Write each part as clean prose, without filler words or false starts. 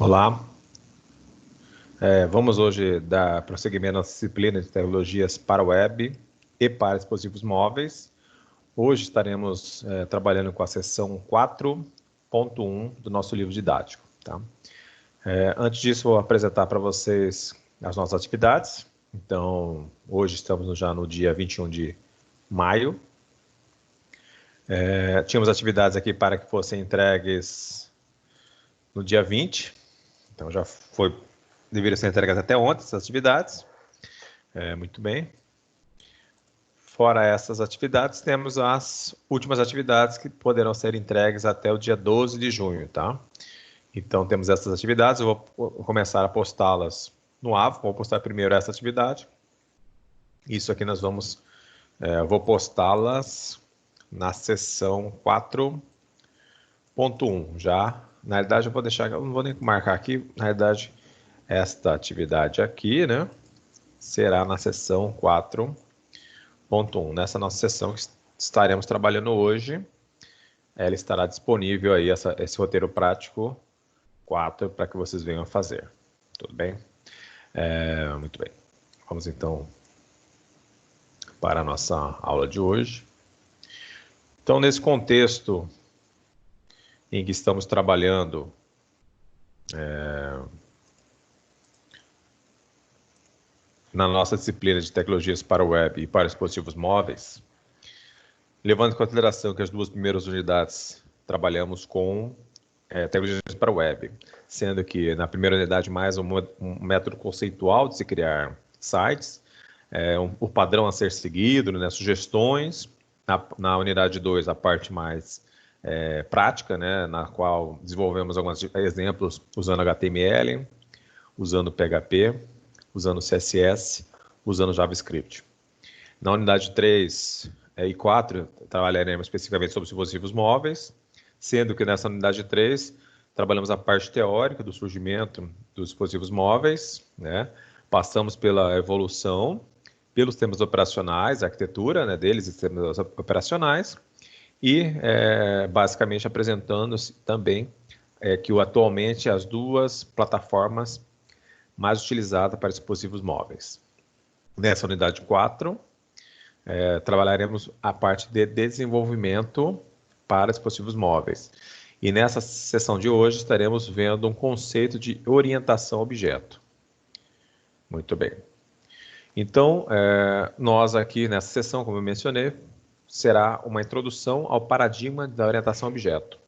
Olá, vamos hoje dar prosseguimento à disciplina de tecnologias para web e para dispositivos móveis. Hoje estaremos trabalhando com a seção 4.1 do nosso livro didático. Tá? Antes disso, vou apresentar para vocês as nossas atividades. Então, hoje estamos já no dia 21 de maio. Tínhamos atividades aqui para que fossem entregues no dia 20. Então, já deveriam ser entregues até ontem essas atividades. Muito bem. Fora essas atividades, temos as últimas atividades que poderão ser entregues até o dia 12 de junho, tá? Então, temos essas atividades, eu vou começar a postá-las no AVO, vou postar primeiro essa atividade. Isso aqui nós vamos, vou postá-las na seção 4.1, já. Na realidade, eu vou deixar, eu não vou nem marcar aqui, na realidade, esta atividade aqui, né, será na seção 4.1. Nessa nossa sessão que estaremos trabalhando hoje, ela estará disponível aí, esse roteiro prático 4, para que vocês venham fazer. Tudo bem? Muito bem. Vamos então para a nossa aula de hoje. Então, nesse contexto em que estamos trabalhando na nossa disciplina de tecnologias para web e para dispositivos móveis, levando em consideração que as duas primeiras unidades trabalhamos com tecnologias para web, sendo que na primeira unidade mais um método conceitual de se criar sites, o padrão a ser seguido, né, sugestões. Na unidade 2, a parte mais prática, né, na qual desenvolvemos alguns exemplos usando HTML, usando PHP, usando CSS, usando JavaScript. Na unidade 3 e 4, trabalharemos especificamente sobre dispositivos móveis, sendo que nessa unidade 3, trabalhamos a parte teórica do surgimento dos dispositivos móveis, né? Passamos pela evolução, pelos sistemas operacionais, a arquitetura, né, deles e sistemas operacionais, e basicamente apresentando também que atualmente as duas plataformas mais utilizadas para dispositivos móveis. Nessa unidade 4, trabalharemos a parte de desenvolvimento para dispositivos móveis. E nessa sessão de hoje estaremos vendo um conceito de orientação a objeto. Muito bem. Então, nós aqui nessa sessão, como eu mencionei, será uma introdução ao paradigma da orientação a objeto.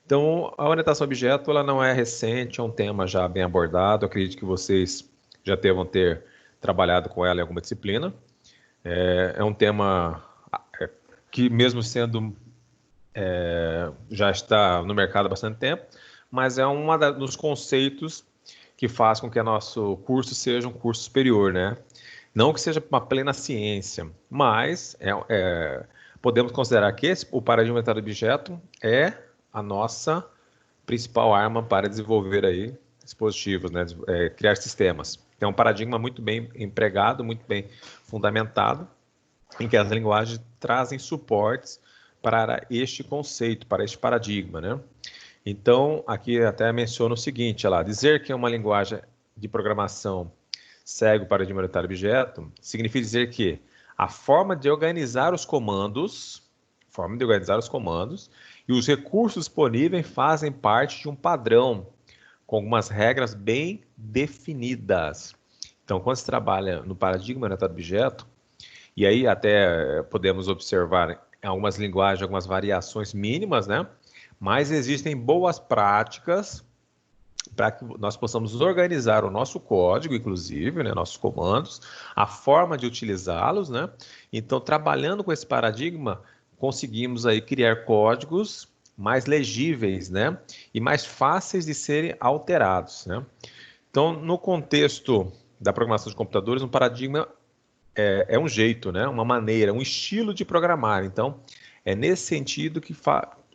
Então, a orientação a objeto ela não é recente, é um tema já bem abordado, eu acredito que vocês já devam ter trabalhado com ela em alguma disciplina. É um tema que, mesmo sendo, já está no mercado há bastante tempo, mas é um dos conceitos que faz com que o nosso curso seja um curso superior, né? Não que seja uma plena ciência, mas podemos considerar que o paradigma orientado a objeto é a nossa principal arma para desenvolver aí dispositivos, né? Criar sistemas. É um paradigma muito bem empregado, muito bem fundamentado, em que as linguagens trazem suportes para este conceito, para este paradigma, né? Então, aqui até menciono o seguinte, dizer que é uma linguagem de programação segue o paradigma orientado a objeto, significa dizer que a forma de organizar os comandos e os recursos disponíveis fazem parte de um padrão, com algumas regras bem definidas. Então, quando se trabalha no paradigma orientado a objeto, e aí até podemos observar em algumas linguagens, algumas variações mínimas, né? Mas existem boas práticas para que nós possamos organizar o nosso código, inclusive, né, nossos comandos, a forma de utilizá-los, né? Então, trabalhando com esse paradigma, conseguimos aí criar códigos mais legíveis, né? E mais fáceis de serem alterados, né? Então, no contexto da programação de computadores, um paradigma é um jeito, né? Uma maneira, um estilo de programar. Então, é nesse sentido que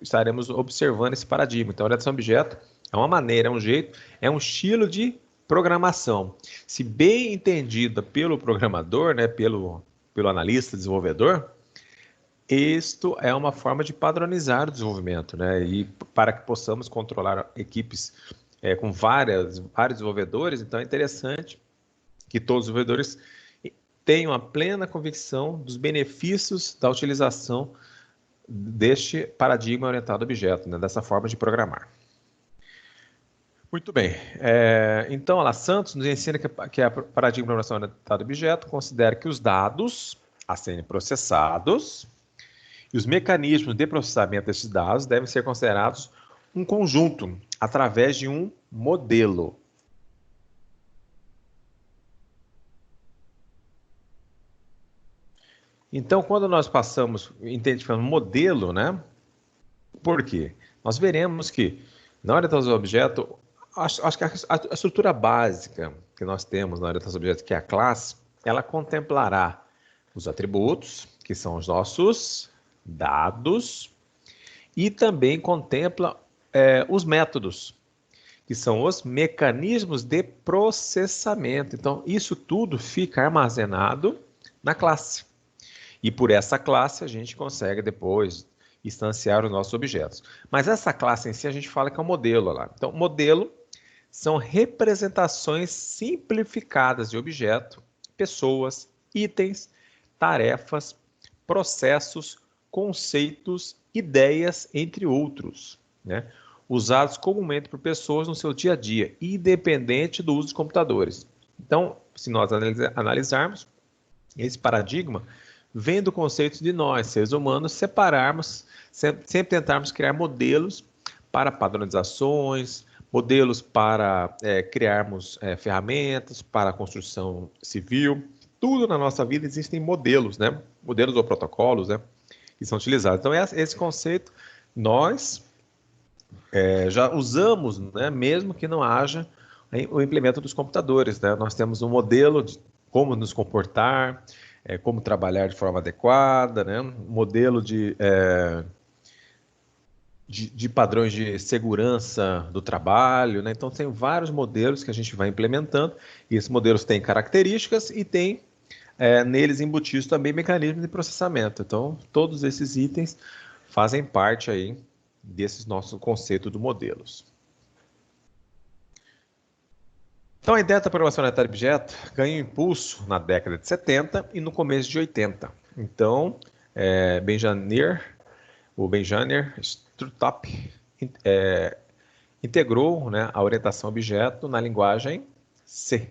estaremos observando esse paradigma. Então, a orientação a objeto é uma maneira, é um jeito, é um estilo de programação. Se bem entendida pelo programador, né, pelo analista, desenvolvedor, isto é uma forma de padronizar o desenvolvimento, né, e para que possamos controlar equipes com vários desenvolvedores, então é interessante que todos os desenvolvedores tenham a plena convicção dos benefícios da utilização deste paradigma orientado a objeto, né, dessa forma de programar. Muito bem. Então, a La Santos nos ensina que a paradigma de programação orientada a objeto considera que os dados a serem processados e os mecanismos de processamento desses dados devem ser considerados um conjunto, através de um modelo. Então, quando nós passamos, identificando um modelo, né? Por quê? Nós veremos que, na orientação ao objeto, acho que a estrutura básica que nós temos na orientação ao objeto, que é a classe, ela contemplará os atributos, que são os nossos dados, e também contempla os métodos, que são os mecanismos de processamento. Então, isso tudo fica armazenado na classe. E por essa classe a gente consegue depois instanciar os nossos objetos. Mas essa classe em si a gente fala que é um modelo lá. Então, modelo são representações simplificadas de objeto, pessoas, itens, tarefas, processos, conceitos, ideias, entre outros, né? Usados comumente por pessoas no seu dia a dia, independente do uso de computadores. Então, se nós analisarmos esse paradigma, vem do conceito de nós, seres humanos, separarmos, sempre tentarmos criar modelos para padronizações, modelos para criarmos ferramentas para a construção civil. Tudo na nossa vida existem modelos, né? Modelos ou protocolos, né? Que são utilizados. Então, esse conceito nós já usamos, né? Mesmo que não haja o implemento dos computadores, né? Nós temos um modelo de como nos comportar, como trabalhar de forma adequada, né? Modelo de padrões de segurança do trabalho, né? Então, tem vários modelos que a gente vai implementando, e esses modelos têm características e têm neles embutidos também mecanismos de processamento. Então, todos esses itens fazem parte aí desse nosso conceito de modelos. Então, a ideia da programação orientada a objeto ganhou impulso na década de 70 e no começo de 80. Então, o Benjamin Strutop integrou, né, a orientação a objeto na linguagem C.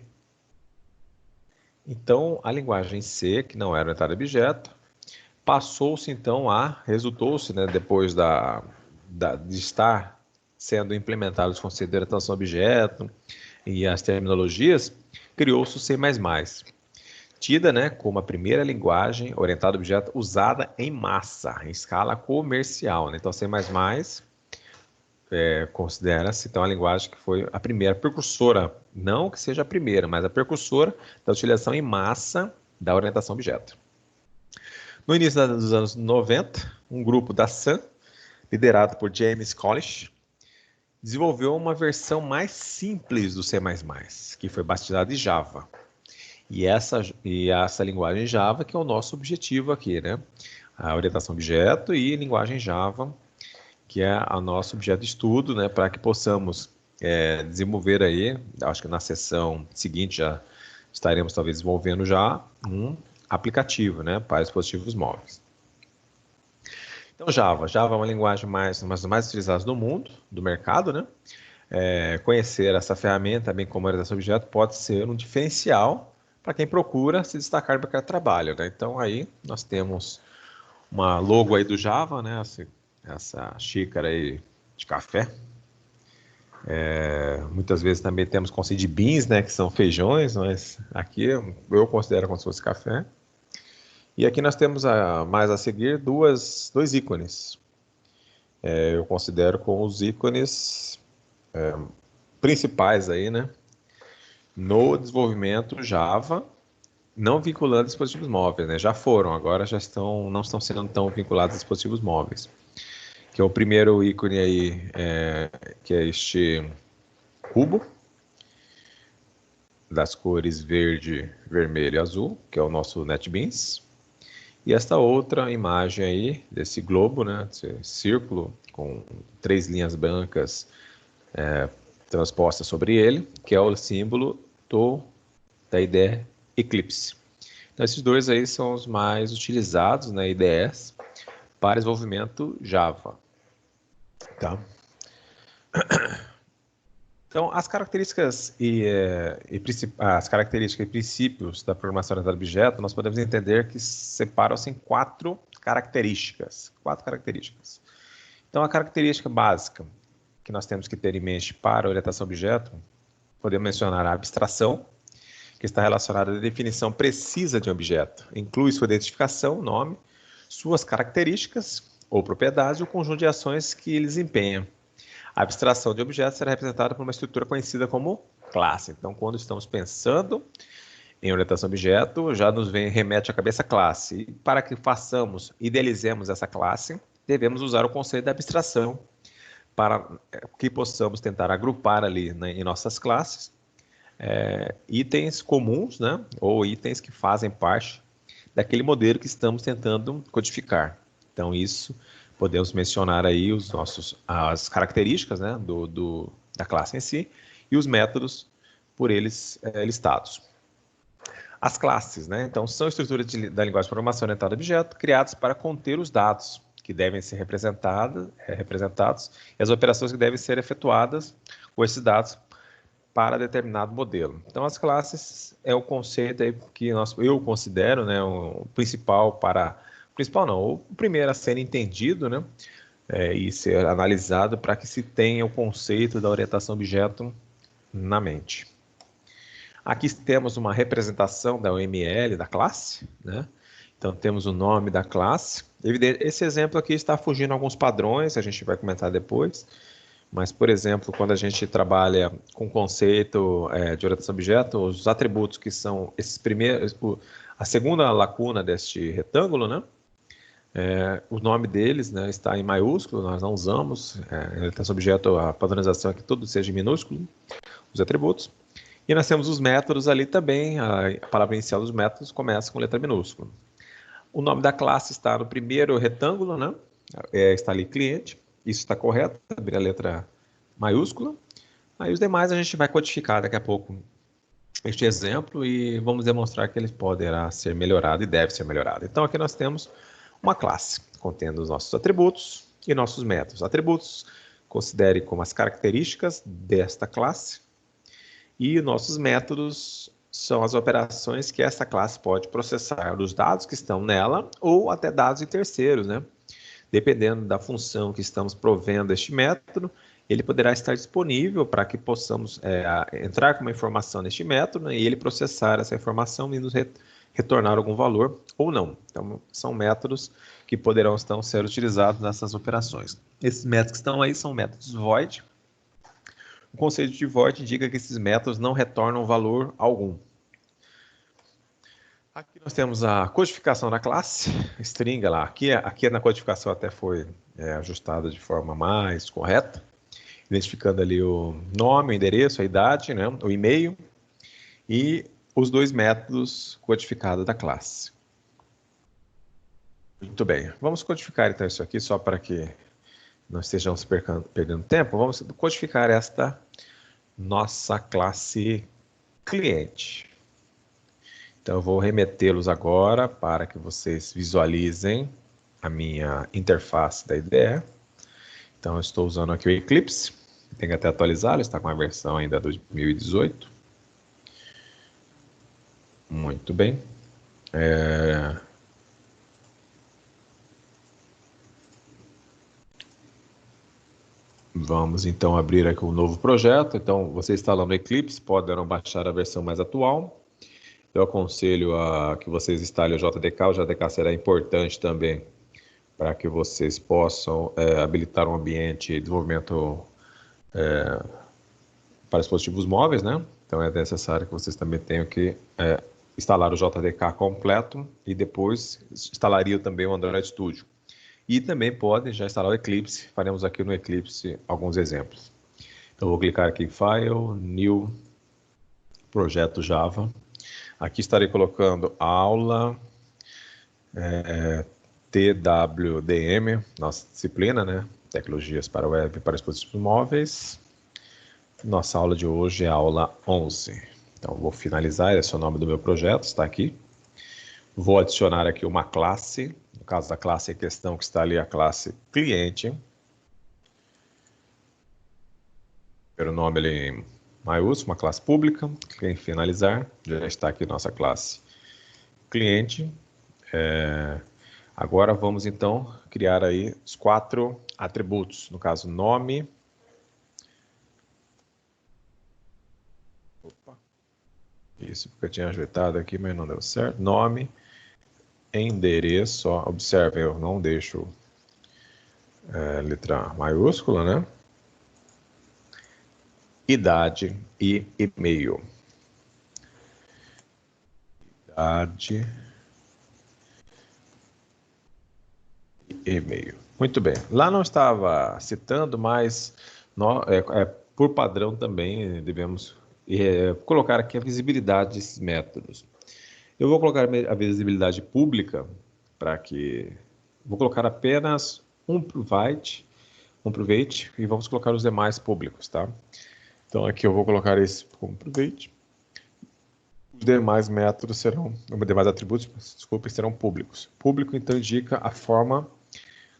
Então, a linguagem C, que não era orientada a objeto, resultou-se, né, depois de estar sendo implementados os conceitos de orientação a objeto e as terminologias, criou-se o C++, tida, né, como a primeira linguagem orientada a objeto usada em massa, em escala comercial, né? Então, C++ considera-se então a linguagem que foi a primeira precursora, não que seja a primeira, mas a precursora da utilização em massa da orientação a objeto. No início dos anos 90, um grupo da Sun, liderado por James Collins, desenvolveu uma versão mais simples do C++, que foi batizada de Java. E essa linguagem Java que é o nosso objetivo aqui, né? A orientação a objeto e linguagem Java, que é o nosso objeto de estudo, né? Para que possamos desenvolver aí, acho que na sessão seguinte já estaremos talvez desenvolvendo já um aplicativo, né? Para dispositivos móveis. Então, Java é uma linguagem mais utilizadas no mundo, do mercado, né? Conhecer essa ferramenta, bem como a orientação a objeto, pode ser um diferencial para quem procura se destacar no mercado de trabalho, né? Então, aí nós temos uma logo aí do Java, né? Essa xícara aí de café. Muitas vezes também temos conceito de beans, né? Que são feijões, mas aqui eu considero como se fosse café. E aqui nós temos mais a seguir dois ícones. Eu considero como os ícones principais aí, né? No desenvolvimento Java, não vinculando dispositivos móveis, né? Já foram, agora não estão sendo tão vinculados a dispositivos móveis. Que é o primeiro ícone aí, que é este cubo, das cores verde, vermelho e azul, que é o nosso NetBeans. E esta outra imagem aí, desse globo, né, desse círculo, com 3 linhas brancas transposta sobre ele, que é o símbolo da IDE Eclipse. Então, esses dois aí são os mais utilizados na IDEs para desenvolvimento Java. Tá? Então, as características e princípios da programação orientada a objeto, nós podemos entender que separam-se em quatro características. Então, a característica básica que nós temos que ter em mente para a orientação a objeto, podemos mencionar a abstração, que está relacionada à definição precisa de um objeto. Inclui sua identificação, nome, suas características ou propriedades e o conjunto de ações que ele desempenha. A abstração de objetos será representada por uma estrutura conhecida como classe. Então, quando estamos pensando em orientação a objeto, já nos remete à cabeça classe. E para que idealizemos essa classe, devemos usar o conceito da abstração para que possamos tentar agrupar ali, né, em nossas classes itens comuns, né, ou itens que fazem parte daquele modelo que estamos tentando codificar. Então, isso podemos mencionar aí as características, né, da classe em si e os métodos por eles listados. As classes, né, então, são estruturas da linguagem de programação orientada a objeto criadas para conter os dados que devem ser representados e as operações que devem ser efetuadas com esses dados para determinado modelo. Então, as classes é o conceito aí que eu considero, né, o principal o primeiro a ser entendido, né, e ser analisado para que se tenha o conceito da orientação a objeto na mente. Aqui temos uma representação da UML da classe, né? Então, temos o nome da classe. Esse exemplo aqui está fugindo a alguns padrões, a gente vai comentar depois. Mas, por exemplo, quando a gente trabalha com o conceito de orientação a objeto, os atributos que são esses primeiros, a segunda lacuna deste retângulo, né? O nome deles, né, está em maiúsculo, nós não usamos em orientação a objeto, a padronização é que tudo seja em minúsculo, os atributos. E nós temos os métodos ali também, a palavra inicial dos métodos começa com letra minúscula. O nome da classe está no primeiro retângulo, né? Está ali cliente. Isso está correto, abrir a letra maiúscula. Aí os demais a gente vai codificar daqui a pouco este exemplo e vamos demonstrar que ele poderá ser melhorado e deve ser melhorado. Então aqui nós temos uma classe contendo os nossos atributos e nossos métodos. Atributos considere como as características desta classe e nossos métodos são as operações que essa classe pode processar dos dados que estão nela ou até dados de terceiros, né? Dependendo da função que estamos provendo este método, ele poderá estar disponível para que possamos entrar com uma informação neste método, né, e ele processar essa informação e nos retornar algum valor ou não. Então, são métodos que poderão então ser utilizados nessas operações. Esses métodos que estão aí são métodos void. O conceito de void indica que esses métodos não retornam valor algum. Aqui nós temos a codificação da classe, string lá. Aqui na codificação até foi ajustada de forma mais correta, identificando ali o nome, o endereço, a idade, né, o e-mail e os dois métodos codificados da classe. Muito bem, vamos codificar então isso aqui só para que não estejamos perdendo tempo. Vamos codificar esta nossa classe cliente. Então, eu vou remetê-los agora para que vocês visualizem a minha interface da IDE. Então, eu estou usando aqui o Eclipse. Tem que até atualizá-lo, está com a versão ainda 2018. Muito bem. Vamos, então, abrir aqui um novo projeto. Então, você instalando o Eclipse, poderão baixar a versão mais atual. Eu aconselho a que vocês instalem o JDK. O JDK será importante também para que vocês possam habilitar um ambiente de desenvolvimento para dispositivos móveis, né? Então é necessário que vocês também tenham que instalar o JDK completo e depois instalariam também o Android Studio. E também podem já instalar o Eclipse. Faremos aqui no Eclipse alguns exemplos. Então vou clicar aqui em File, New, Projeto Java. Aqui estarei colocando aula TWDM, nossa disciplina, né? Tecnologias para web e para dispositivos móveis. Nossa aula de hoje é a aula 11. Então, vou finalizar, esse é o nome do meu projeto, está aqui. Vou adicionar aqui uma classe, no caso da classe em questão que está ali, a classe cliente. Primeiro nome ali em maiúsculo, uma classe pública. Cliquei em finalizar, já está aqui nossa classe cliente. Agora vamos então criar aí os 4 atributos, no caso nome. Opa. Isso, porque eu tinha ajeitado aqui, mas não deu certo. Nome, endereço, ó, observe, eu não deixo letra maiúscula, né? Idade e e-mail. Idade e e-mail. Muito bem. Lá não estava citando, mas por padrão também devemos colocar aqui a visibilidade desses métodos. Eu vou colocar a visibilidade pública para que... Vou colocar apenas um private e vamos colocar os demais públicos, tá? Então aqui eu vou colocar esse como private. Os demais métodos serão, os demais atributos, desculpe, serão públicos. Público então indica a forma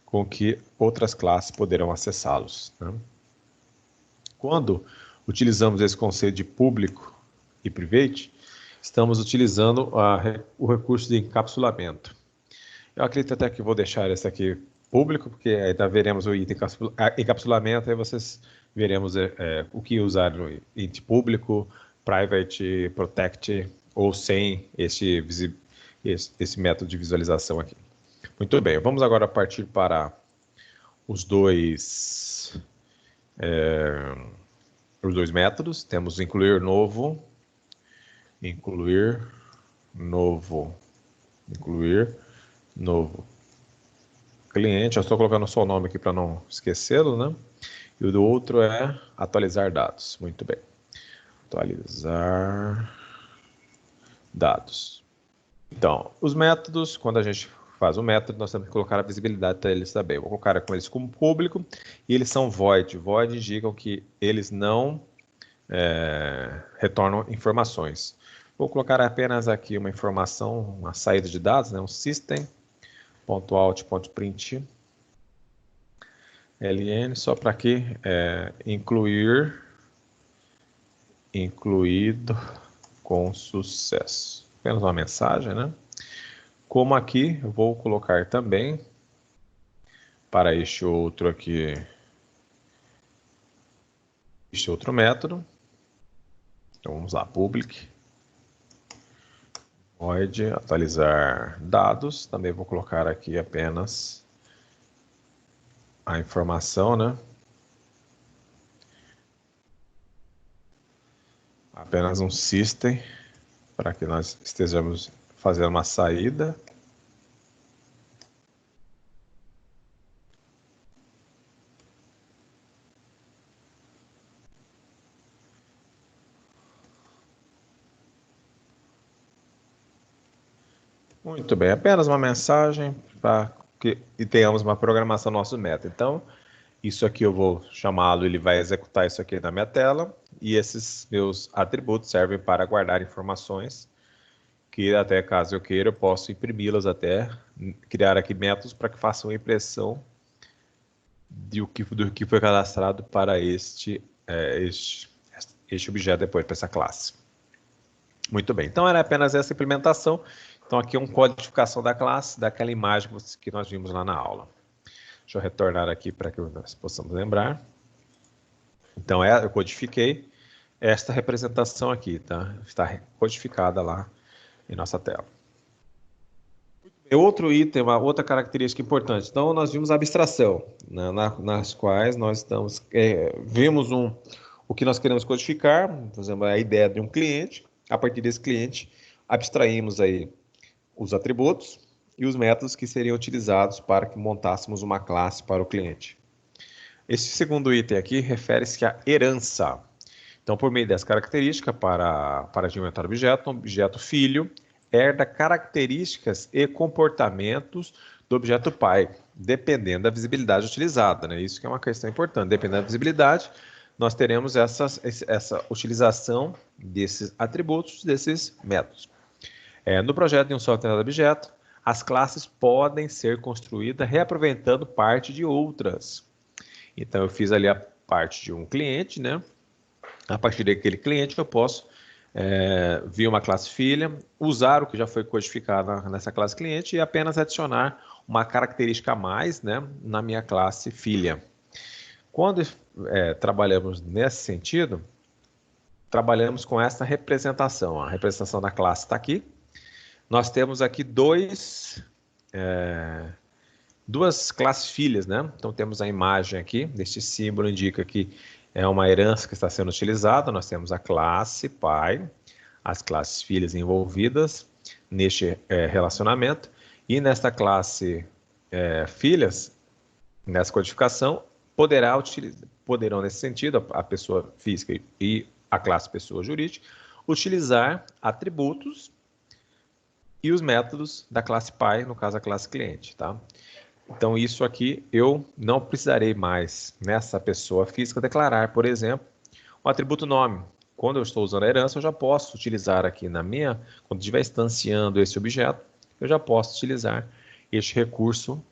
com que outras classes poderão acessá-los, né? Quando utilizamos esse conceito de público e private, estamos utilizando o recurso de encapsulamento. Eu acredito até que vou deixar esse aqui público, porque ainda veremos o item encapsulamento, aí vocês veremos o que usar no item público, private, protect, ou sem esse método de visualização aqui. Muito bem, vamos agora partir para os dois métodos. Temos incluir novo, incluir novo cliente. Eu estou colocando só o nome aqui para não esquecê-lo, né? E o do outro é atualizar dados. Muito bem. Atualizar dados. Então, os métodos, quando a gente faz o método, nós temos que colocar a visibilidade para eles também. Vou colocar com eles como público e eles são void. Void indicam que eles não retornam informações. Vou colocar apenas aqui uma informação, uma saída de dados, né? Um system.out.print ln, só para que incluído com sucesso. Apenas uma mensagem, né? Como aqui, eu vou colocar também para este outro aqui, este outro método. Então vamos lá, public, void, atualizar dados. Também vou colocar aqui apenas a informação, né? Apenas um system, para que nós estejamos fazendo uma saída. Muito bem, apenas uma mensagem para que tenhamos uma programação no nosso método. Então, isso aqui eu vou chamá-lo, ele vai executar isso aqui na minha tela, e esses meus atributos servem para guardar informações, que até caso eu queira, eu posso imprimi-las até, criar aqui métodos para que façam a impressão do que foi cadastrado para este objeto depois, para essa classe. Muito bem, então era apenas essa implementação. Então aqui é uma codificação da classe, daquela imagem que nós vimos lá na aula. Deixa eu retornar aqui para que nós possamos lembrar. Então eu codifiquei esta representação aqui, tá? Está codificada lá em nossa tela. Outro item, uma outra característica importante. Então nós vimos a abstração, né, nas quais nós estamos, vimos o que nós queremos codificar, por exemplo, a ideia de um cliente. A partir desse cliente, abstraímos aí os atributos e os métodos que seriam utilizados para que montássemos uma classe para o cliente. Esse segundo item aqui refere-se à herança. Então, por meio dessa característica, para geometrar objeto, um objeto filho herda características e comportamentos do objeto pai, dependendo da visibilidade utilizada, né? Isso que é uma questão importante. Dependendo da visibilidade, nós teremos essa utilização desses atributos, desses métodos. No projeto de um software objeto, as classes podem ser construídas reaproveitando parte de outras. Então, eu fiz ali a parte de um cliente, né? A partir daquele cliente, eu posso vir uma classe filha, usar o que já foi codificado nessa classe cliente e apenas adicionar uma característica a mais, né, na minha classe filha. Quando trabalhamos nesse sentido, trabalhamos com essa representação. A representação da classe está aqui. Nós temos aqui duas classes filhas, né? Então, temos a imagem aqui, este símbolo indica que é uma herança que está sendo utilizada. Nós temos a classe pai, as classes filhas envolvidas neste relacionamento. E nesta classe filhas, nessa codificação, poderão, nesse sentido, a pessoa física e a classe pessoa jurídica, utilizar atributos e os métodos da classe pai, no caso a classe cliente, tá? Então, isso aqui eu não precisarei mais, nessa pessoa física, declarar, por exemplo, o atributo nome. Quando eu estou usando a herança, eu já posso utilizar aqui quando estiver instanciando esse objeto, eu já posso utilizar este recurso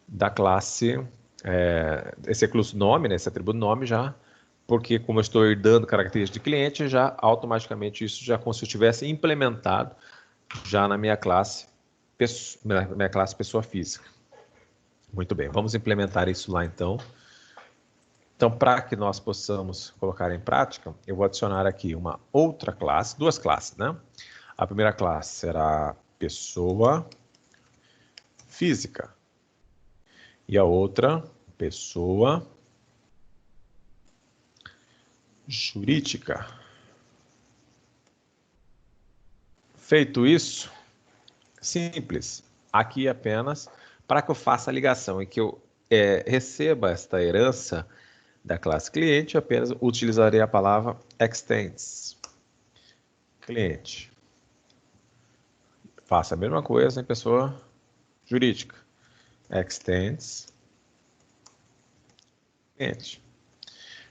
da classe, esse recurso nome, né, esse atributo nome já, porque como eu estou herdando características de cliente, já automaticamente isso já como se eu tivesse implementado já na minha classe pessoa física. Muito bem, vamos implementar isso lá então. Então, para que nós possamos colocar em prática, eu vou adicionar aqui uma outra classe, duas classes, né? A primeira classe será pessoa física e a outra pessoa jurídica. Feito isso, simples. Aqui apenas para que eu faça a ligação e que eu receba esta herança da classe cliente, eu apenas utilizarei a palavra extends. Cliente. Faça a mesma coisa em pessoa jurídica. Extends. Cliente.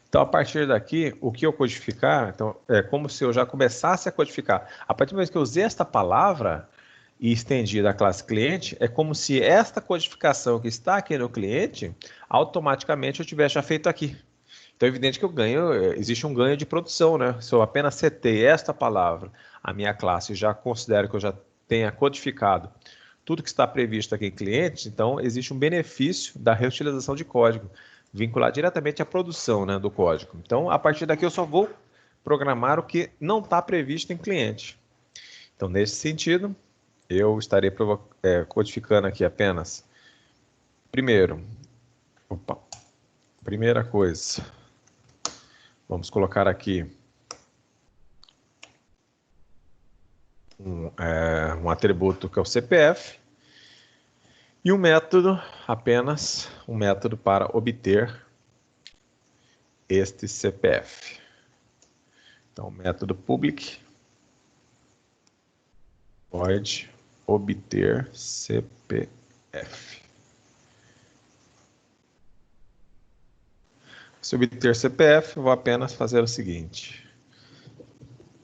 Então, a partir daqui, o que eu codificar, então, é como se eu já começasse a codificar. A partir do momento que eu usei esta palavra e estendi da classe cliente, é como se esta codificação que está aqui no cliente, automaticamente eu tivesse já feito aqui. Então, é evidente que eu ganho, existe um ganho de produção, né? Se eu apenas setei esta palavra, a minha classe, já considero que eu já tenha codificado tudo que está previsto aqui em cliente, então existe um benefício da reutilização de código, vincular diretamente à produção, né, do código. Então, a partir daqui eu só vou programar o que não está previsto em cliente. Então, nesse sentido, eu estarei codificando aqui apenas, primeira coisa, vamos colocar aqui um atributo que é o CPF e apenas um método para obter este CPF. Então, método public void obter CPF. Se obter CPF, eu vou apenas fazer o seguinte.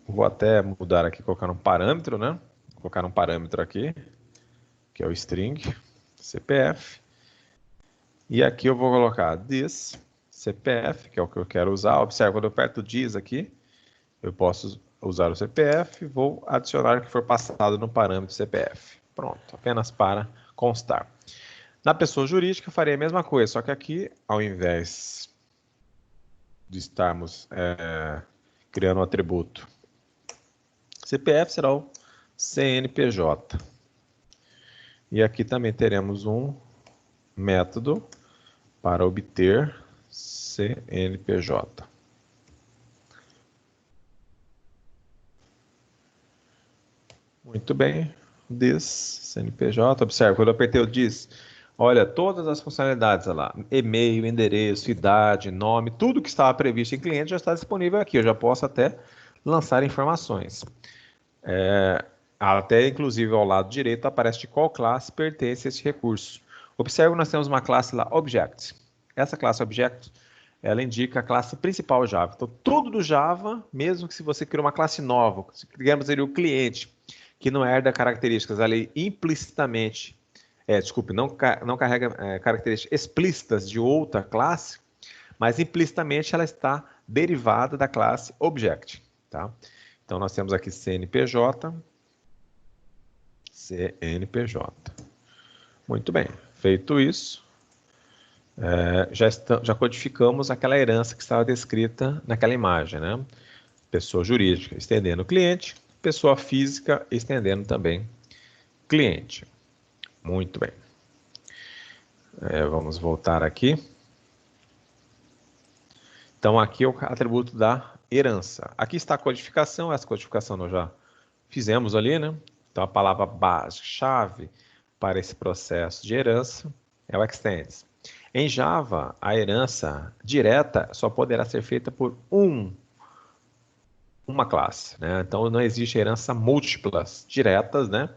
Vou até mudar aqui, colocar um parâmetro, né? Vou colocar um parâmetro aqui, que é o string CPF. E aqui eu vou colocar this CPF, que é o que eu quero usar. Observe, quando eu aperto this aqui, eu posso usar o CPF, vou adicionar o que for passado no parâmetro CPF. Pronto, apenas para constar. Na pessoa jurídica, eu farei a mesma coisa, só que aqui, ao invés de estarmos criando um atributo CPF, será o CNPJ. E aqui também teremos um método para obter CNPJ. Muito bem, this CNPJ, observe, quando eu apertei o this, olha, todas as funcionalidades, olha lá, e-mail, endereço, idade, nome, tudo que estava previsto em cliente já está disponível aqui, eu já posso até lançar informações. Até, inclusive, ao lado direito aparece de qual classe pertence esse recurso. Observe que nós temos uma classe lá, Object. Essa classe Object, ela indica a classe principal Java. Então, tudo do Java, mesmo que se você criou uma classe nova, digamos ali o cliente, que não herda características ali implicitamente, desculpe, não carrega características explícitas de outra classe, mas implicitamente ela está derivada da classe Object. Tá? Então, nós temos aqui CNPJ. Muito bem. Feito isso, já codificamos aquela herança que estava descrita naquela imagem, né? Pessoa jurídica estendendo cliente, pessoa física estendendo também cliente. Muito bem. Vamos voltar aqui. Então, aqui é o atributo da herança. Aqui está a codificação. Essa codificação nós já fizemos ali, né? Então, a palavra base-chave para esse processo de herança é o extends. Em Java, a herança direta só poderá ser feita por uma classe, né? Então, não existe herança múltiplas diretas, né?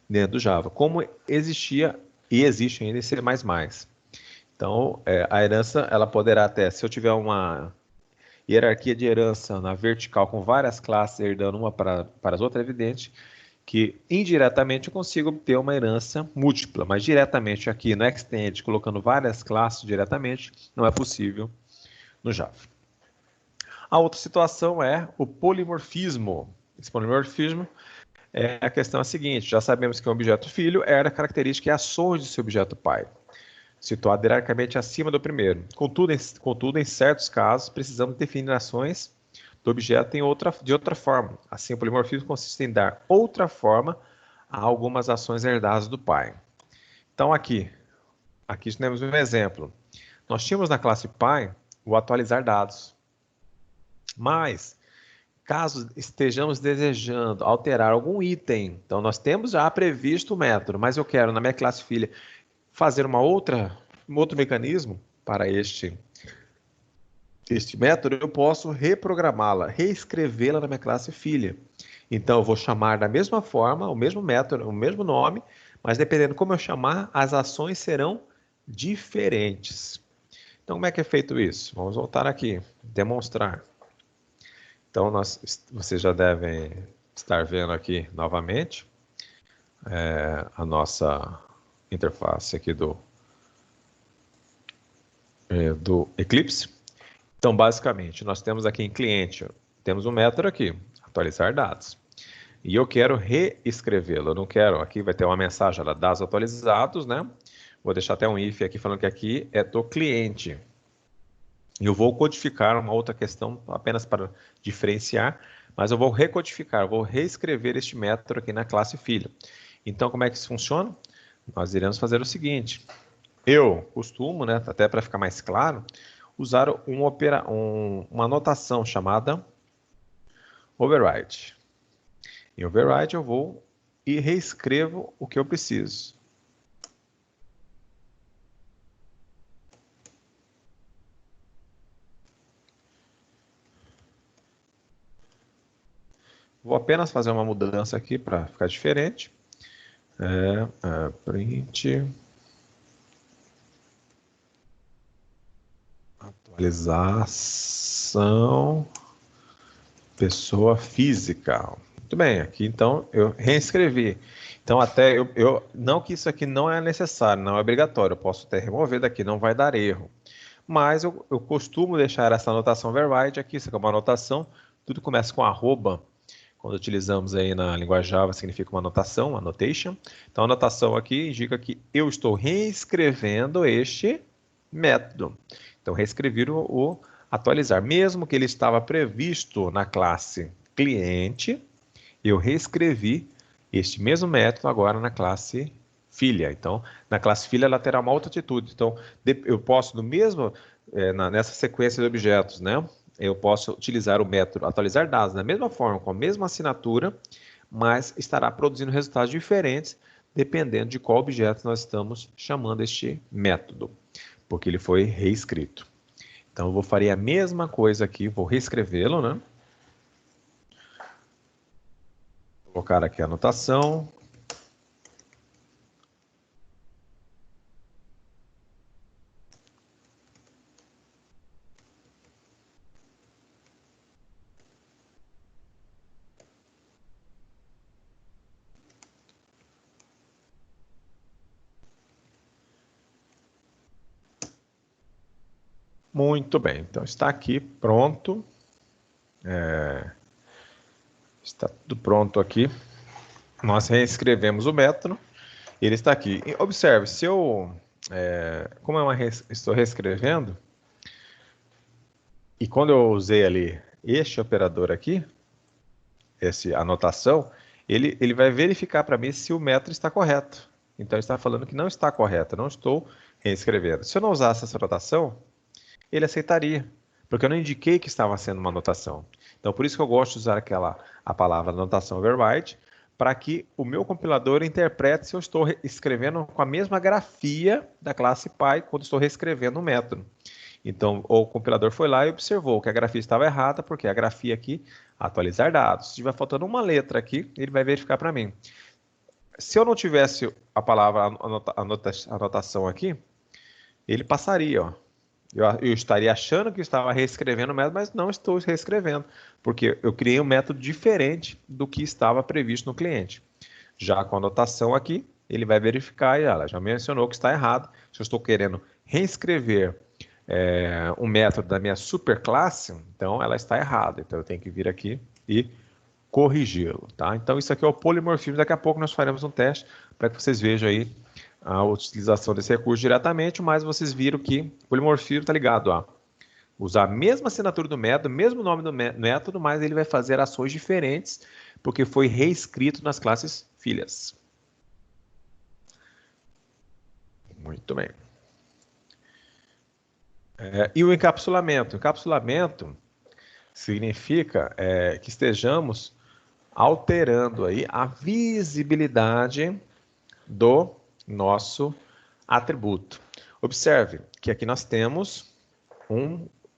Dentro do Java, como existia e existe ainda em C++. Então, a herança, ela poderá até, se eu tiver uma hierarquia de herança na vertical com várias classes herdando uma para as outras, é evidente que indiretamente eu consigo obter uma herança múltipla, mas diretamente aqui no Extend, colocando várias classes diretamente, não é possível no Java. A outra situação é o polimorfismo. Esse polimorfismo a questão é a seguinte: já sabemos que o objeto filho herda características e ações de seu objeto pai, situado hierarquicamente acima do primeiro. Contudo, em certos casos, precisamos definir ações do objeto de outra forma. Assim, o polimorfismo consiste em dar outra forma a algumas ações herdadas do pai. Então, aqui temos um exemplo. Nós tínhamos na classe pai o atualizar dados, mas caso estejamos desejando alterar algum item, então nós temos já previsto o método, mas eu quero na minha classe filha fazer um outro mecanismo para este método, eu posso reprogramá-la, reescrevê-la na minha classe filha. Então eu vou chamar da mesma forma, o mesmo método, o mesmo nome, mas dependendo como eu chamar, as ações serão diferentes. Então como é que é feito isso? Vamos voltar aqui, demonstrar. Então, vocês já devem estar vendo aqui novamente a nossa interface aqui do Eclipse. Então, basicamente, nós temos aqui em cliente, temos um método aqui, atualizar dados. E eu quero reescrevê-lo, eu não quero, aqui vai ter uma mensagem lá, dados atualizados, né? Vou deixar até um if aqui falando que aqui é do cliente. E eu vou codificar uma outra questão apenas para diferenciar, mas eu vou recodificar, eu vou reescrever este método aqui na classe filho. Então, como é que isso funciona? Nós iremos fazer o seguinte. Eu costumo, né, até para ficar mais claro, usar uma notação chamada override. Em override eu vou e reescrevo o que eu preciso. Vou apenas fazer uma mudança aqui para ficar diferente. Print atualização pessoa física. Muito bem, aqui então eu reescrevi. Então até não que isso aqui não é necessário, não é obrigatório, eu posso até remover daqui, não vai dar erro. Mas eu costumo deixar essa anotação override aqui, isso aqui é uma anotação, tudo começa com arroba. Quando utilizamos aí na linguagem Java, significa uma anotação, annotation. Então, a anotação aqui indica que eu estou reescrevendo este método. Então, reescrever o atualizar. Mesmo que ele estava previsto na classe cliente, eu reescrevi este mesmo método agora na classe filha. Então, na classe filha, ela terá uma outra atitude. Então, eu posso, nessa sequência de objetos, né? Eu posso utilizar o método atualizar dados da mesma forma, com a mesma assinatura, mas estará produzindo resultados diferentes dependendo de qual objeto nós estamos chamando este método, porque ele foi reescrito. Então, eu vou fazer a mesma coisa aqui, vou reescrevê-lo, né? Vou colocar aqui a anotação. Muito bem, então está aqui pronto. Está tudo pronto aqui. Nós reescrevemos o método. Ele está aqui. E observe, se eu, como estou reescrevendo, e quando eu usei ali este operador aqui, essa anotação, ele vai verificar para mim se o método está correto. Então, ele está falando que não está correto, não estou reescrevendo. Se eu não usasse essa anotação, ele aceitaria, porque eu não indiquei que estava sendo uma anotação. Então, por isso que eu gosto de usar a palavra anotação override, para que o meu compilador interprete se eu estou escrevendo com a mesma grafia da classe Py quando estou reescrevendo o método. Então, o compilador foi lá e observou que a grafia estava errada, porque a grafia aqui, atualizar dados. Se estiver faltando uma letra aqui, ele vai verificar para mim. Se eu não tivesse a palavra anotação aqui, ele passaria, ó. Eu estaria achando que estava reescrevendo o método, mas não estou reescrevendo, porque eu criei um método diferente do que estava previsto no cliente. Já com a anotação aqui, ele vai verificar e ela já mencionou que está errado. Se eu estou querendo reescrever um método da minha superclasse, então ela está errada. Então eu tenho que vir aqui e corrigi-lo, tá? Então isso aqui é o polimorfismo. Daqui a pouco nós faremos um teste para que vocês vejam aí a utilização desse recurso diretamente, mas vocês viram que o polimorfismo está ligado a usar a mesma assinatura do método, mesmo nome do método, mas ele vai fazer ações diferentes porque foi reescrito nas classes filhas. Muito bem. E o encapsulamento? Encapsulamento significa que estejamos alterando aí a visibilidade do nosso atributo. Observe que aqui nós temos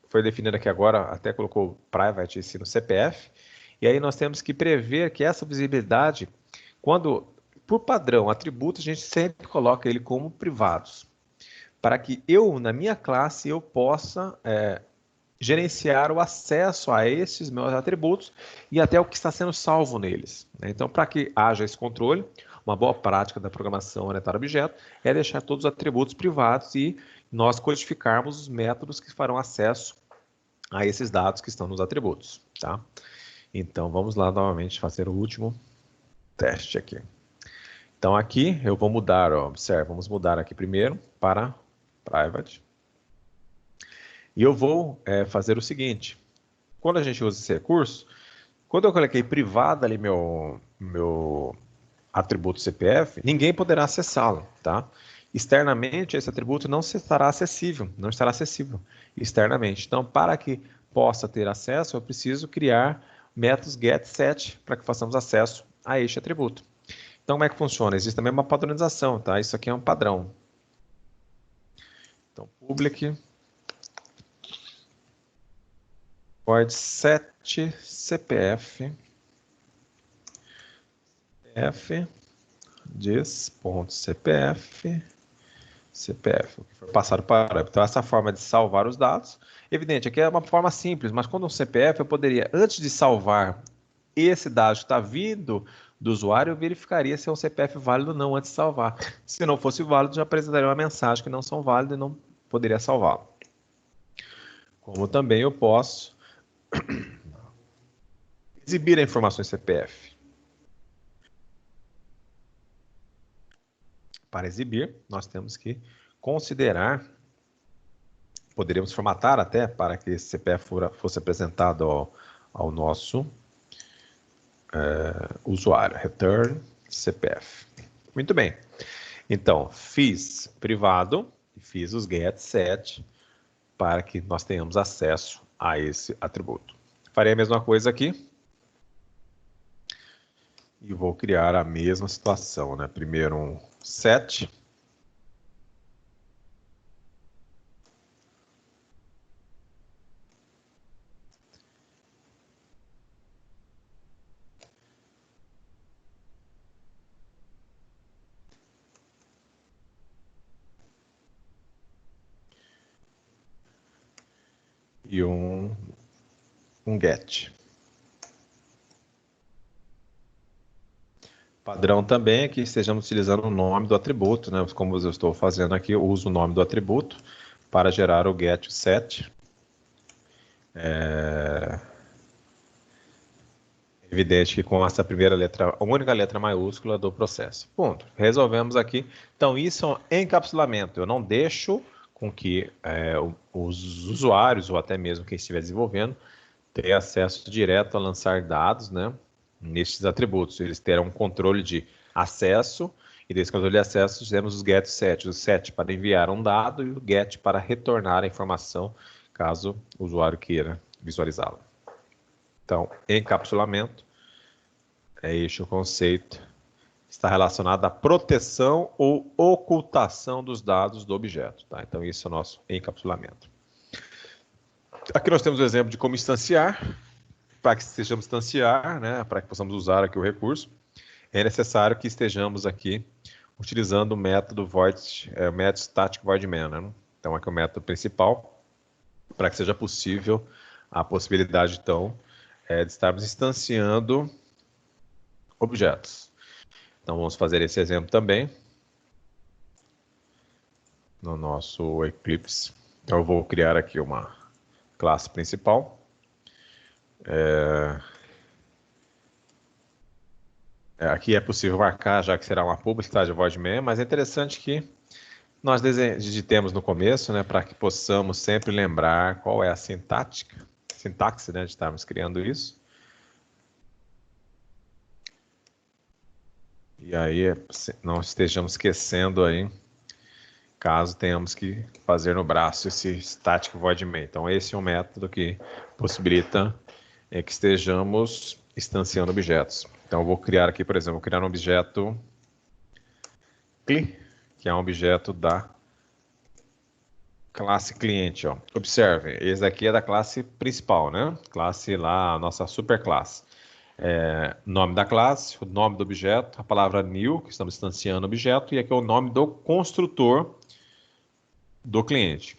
foi definido aqui agora, até colocou private no CPF, e aí nós temos que prever que essa visibilidade, quando, por padrão, atributo, a gente sempre coloca ele como privados, para que eu, na minha classe, eu possa gerenciar o acesso a esses meus atributos e até o que está sendo salvo neles. Então, para que haja esse controle, uma boa prática da programação orientada a objeto é deixar todos os atributos privados e nós codificarmos os métodos que farão acesso a esses dados que estão nos atributos. Tá? Então, vamos lá novamente fazer o último teste aqui. Então, aqui eu vou mudar, ó, observe, vamos mudar aqui primeiro para private. E eu vou fazer o seguinte, quando a gente usa esse recurso, quando eu coloquei privado ali meu atributo CPF, ninguém poderá acessá-lo, tá? Externamente, esse atributo não estará acessível externamente. Então, para que possa ter acesso, eu preciso criar métodos getSet para que façamos acesso a este atributo. Então, como é que funciona? Existe também uma padronização, tá? Isso aqui é um padrão. Então, public void set CPF diz.cpf CPF, o que foi passado para. Então, essa forma de salvar os dados, evidente, aqui é uma forma simples, mas quando um CPF, eu poderia, antes de salvar esse dado que está vindo do usuário, eu verificaria se é um CPF válido ou não antes de salvar. Se não fosse válido, já apresentaria uma mensagem que não são válidos e não poderia salvá-lo. Como também eu posso exibir a informação em CPF. Para exibir, nós temos que considerar, poderíamos formatar até para que esse CPF fosse apresentado ao nosso usuário, return CPF. Muito bem. Então, fiz privado e fiz os getSet para que nós tenhamos acesso a esse atributo. Farei a mesma coisa aqui. E vou criar a mesma situação, né? Primeiro um set. E um get. Padrão também é que estejamos utilizando o nome do atributo, né? Como eu estou fazendo aqui, eu uso o nome do atributo para gerar o get set. Evidente que com essa primeira letra, a única letra maiúscula do processo. Ponto. Resolvemos aqui. Então, isso é um encapsulamento. Eu não deixo com que os usuários, ou até mesmo quem estiver desenvolvendo, tenha acesso direto a lançar dados, né, nestes atributos. Eles terão um controle de acesso, e desse controle de acesso temos os get set. O set para enviar um dado e o get para retornar a informação, caso o usuário queira visualizá-la. Então, encapsulamento é este o conceito. Está relacionado à proteção ou ocultação dos dados do objeto. Tá? Então, isso é o nosso encapsulamento. Aqui nós temos o exemplo de como instanciar. Para que estejamos instanciar, né, para que possamos usar aqui o recurso, é necessário que estejamos aqui utilizando o método void, o método static void main, né? Então, aqui é o método principal, para que seja possível a possibilidade, então, de estarmos instanciando objetos. Então, vamos fazer esse exemplo também no nosso Eclipse. Então, eu vou criar aqui uma classe principal. Aqui é possível marcar, já que será uma publicidade void main, mas é interessante que nós digitemos no começo, né, para que possamos sempre lembrar qual é a sintaxe, né, de estarmos criando isso. E aí não estejamos esquecendo aí, caso tenhamos que fazer no braço esse static void main. Então esse é um método que possibilita que estejamos instanciando objetos. Então eu vou criar aqui, por exemplo, vou criar um objeto CLI, que é um objeto da classe cliente. Ó. Observem, esse aqui é da classe principal, né? Classe lá, a nossa superclasse. Nome da classe, o nome do objeto, a palavra new, que estamos instanciando o objeto, e aqui é o nome do construtor do cliente.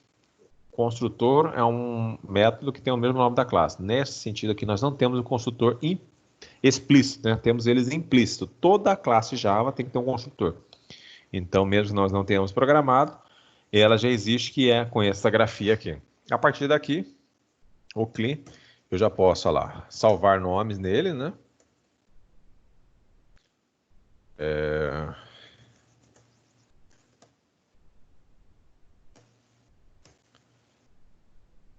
Construtor é um método que tem o mesmo nome da classe. Nesse sentido aqui, nós não temos o construtor explícito, né? Temos eles implícito. Toda a classe Java tem que ter um construtor. Então, mesmo que nós não tenhamos programado, ela já existe, que é com essa grafia aqui. A partir daqui, o CLI, eu já posso, lá, salvar nomes nele, né?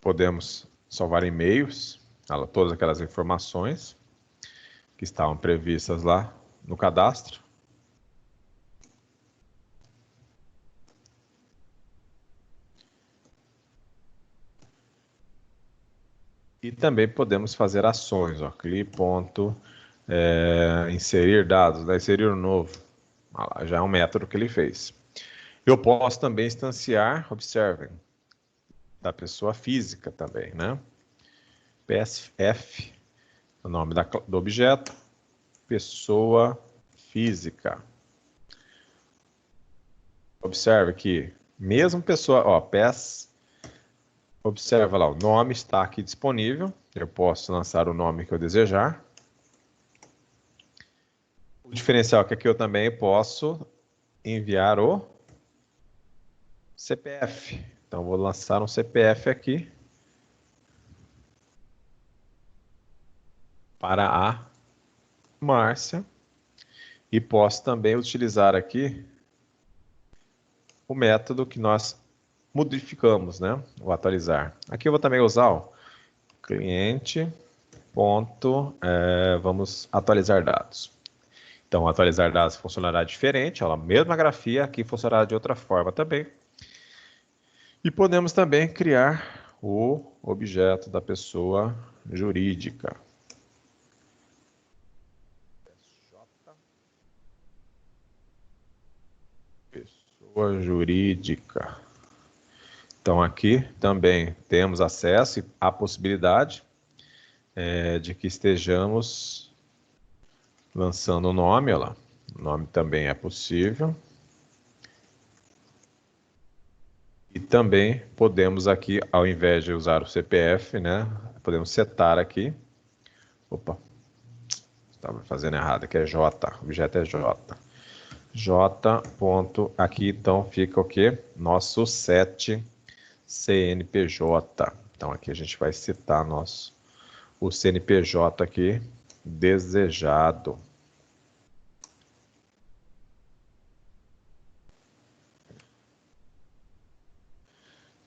Podemos salvar e-mails, todas aquelas informações que estavam previstas lá no cadastro. E também podemos fazer ações, ó, inserir dados, né, inserir um novo. Lá, já é um método que ele fez. Eu posso também instanciar, observem, da pessoa física também, né? PSF, o nome do objeto, pessoa física. Observe que mesmo pessoa, ó, PES, observa lá, o nome está aqui disponível. Eu posso lançar o nome que eu desejar. O diferencial é que aqui eu também posso enviar o CPF. Então, vou lançar um CPF aqui para a Márcia. E posso também utilizar aqui o método que nós modificamos, né? O atualizar. Aqui eu vou também usar o cliente vamos atualizar dados. Então, atualizar dados funcionará diferente, a mesma grafia, aqui funcionará de outra forma também. E podemos também criar o objeto da pessoa jurídica. Pessoa jurídica. Então, aqui também temos acesso e a possibilidade de que estejamos lançando o nome, olha lá. O nome também é possível. E também podemos aqui, ao invés de usar o CPF, né, podemos setar aqui. Opa, estava fazendo errado, aqui é J, o objeto é J. J. Aqui então fica o quê? Nosso set CNPJ. Então, aqui a gente vai citar o CNPJ aqui, desejado.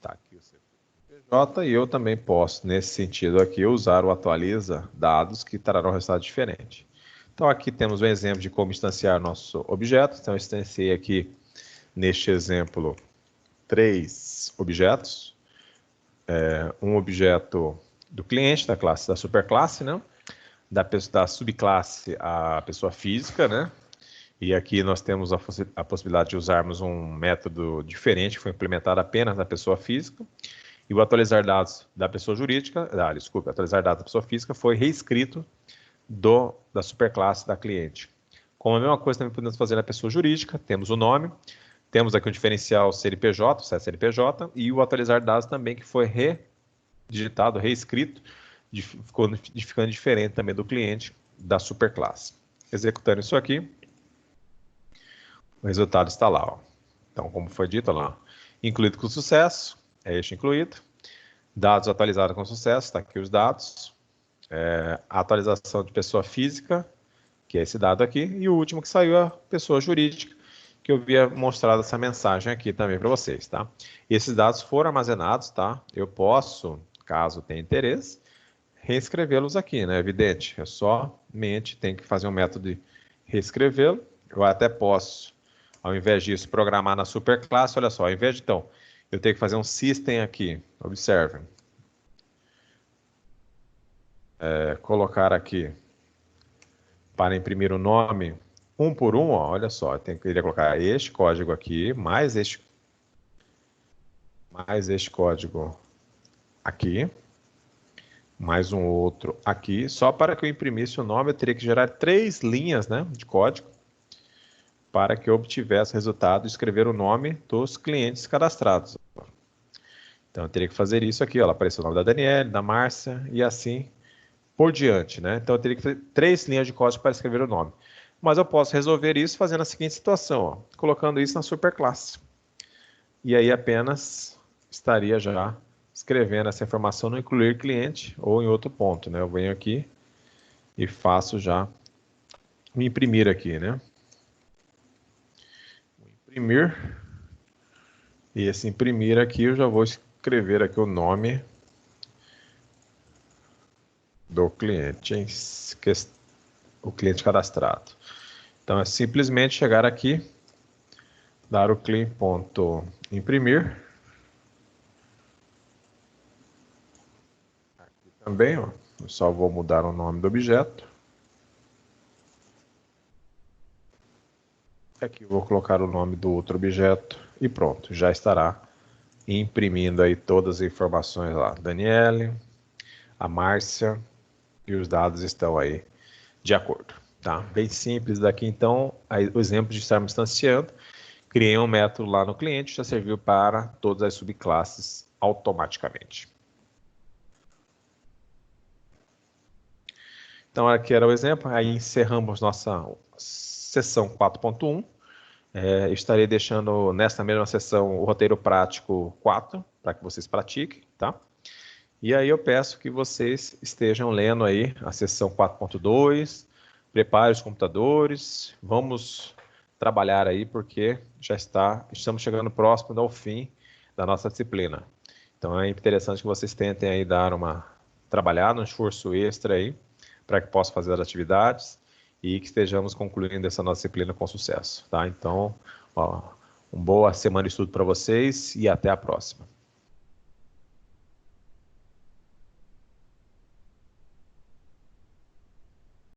Tá aqui o CNPJ e eu também posso, nesse sentido aqui, usar o atualiza dados que trarão um resultado diferente. Então, aqui temos um exemplo de como instanciar nosso objeto. Então, eu instanciei aqui, neste exemplo, 3 objetos. Um objeto do cliente, da classe da superclasse, né? Da subclasse a pessoa física, né? E aqui nós temos a possibilidade de usarmos um método diferente, que foi implementado apenas na pessoa física. E o atualizar dados da pessoa jurídica, atualizar dados da pessoa física foi reescrito da superclasse da cliente. Como a mesma coisa também podemos fazer na pessoa jurídica, temos o nome, temos aqui o diferencial CNPJ, o CNPJ, e o atualizar dados também que foi redigitado, reescrito, ficando diferente também do cliente da superclasse. Executando isso aqui, o resultado está lá. Ó. Então, como foi dito, lá, incluído com sucesso, é este incluído. Dados atualizados com sucesso, está aqui os dados. A atualização de pessoa física, que é esse dado aqui. E o último que saiu é a pessoa jurídica, que eu havia mostrado essa mensagem aqui também para vocês, tá? Esses dados foram armazenados, tá? Eu posso, caso tenha interesse, reescrevê-los aqui, né? Evidente, eu somente tenho que fazer um método de reescrevê-lo. Eu até posso, ao invés disso, programar na superclasse. Olha só, ao invés de, então, eu tenho que fazer um system aqui. Observem. Colocar aqui para imprimir o nome um por um, ó, olha só, eu queria colocar este código aqui, mais este código aqui, mais um outro aqui. Só para que eu imprimisse o nome, eu teria que gerar 3 linhas, né, de código para que eu obtivesse o resultado e escrever o nome dos clientes cadastrados. Então, eu teria que fazer isso aqui, ó, apareceu o nome da Daniele, da Márcia e assim por diante, né? Então, eu teria que fazer 3 linhas de código para escrever o nome. Mas eu posso resolver isso fazendo a seguinte situação, ó, colocando isso na superclasse. E aí apenas estaria já escrevendo essa informação no incluir cliente ou em outro ponto, né? Eu venho aqui e faço já o imprimir aqui, né? Imprimir. E esse imprimir aqui eu já vou escrever aqui o nome do cliente, o cliente cadastrado. Então é simplesmente chegar aqui, dar o clean.imprimir. Aqui também, ó, eu só vou mudar o nome do objeto. Aqui eu vou colocar o nome do outro objeto e pronto, já estará imprimindo aí todas as informações lá. Daniele, a Márcia e os dados estão aí de acordo. Tá? Bem simples daqui, então, aí, o exemplo de estarmos instanciando, criei um método lá no cliente, já serviu para todas as subclasses automaticamente. Então, aqui era o exemplo, aí encerramos nossa sessão 4.1. Estarei deixando nessa mesma sessão o roteiro prático 4, para que vocês pratiquem, tá? E aí eu peço que vocês estejam lendo aí a sessão 4.2, prepare os computadores, vamos trabalhar aí porque estamos chegando próximo ao fim da nossa disciplina. Então é interessante que vocês tentem aí trabalhar um esforço extra aí, para que possam fazer as atividades e que estejamos concluindo essa nossa disciplina com sucesso, tá? Então, ó, uma boa semana de estudo para vocês e até a próxima.